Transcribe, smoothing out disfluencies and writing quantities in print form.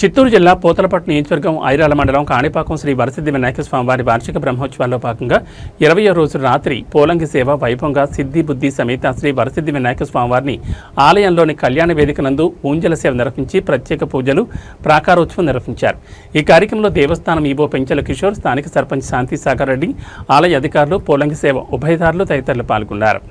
చిత్తూరు జిల్లా పోతలపట్టు నియోజకవర్గం ఐరాల మండలం కాణిపాకం శ్రీ వరసిద్ధి వినాయక స్వామివారి వార్షిక బ్రహ్మోత్సవాల్లో భాగంగా 20వ రోజు రాత్రి పోలంగి సేవ వైభవంగా సిద్ధి బుద్ధి సమేత శ్రీ వరసిద్ధి వినాయక స్వామివారిని ఆలయంలోని కళ్యాణ వేదిక నందు ఊంజల సేవ నిర్వహించి ప్రత్యేక పూజలు ప్రాకారోత్సవం నిర్వహించారు. ఈ కార్యక్రమంలో దేవస్థానం ఈవో పెంచల కిషోర్, స్థానిక సర్పంచ్ శాంతి సాగర్ రెడ్డి, ఆలయ అధికారులు, పోలంగి సేవ ఉభయదారులు తదితరులు పాల్గొన్నారు.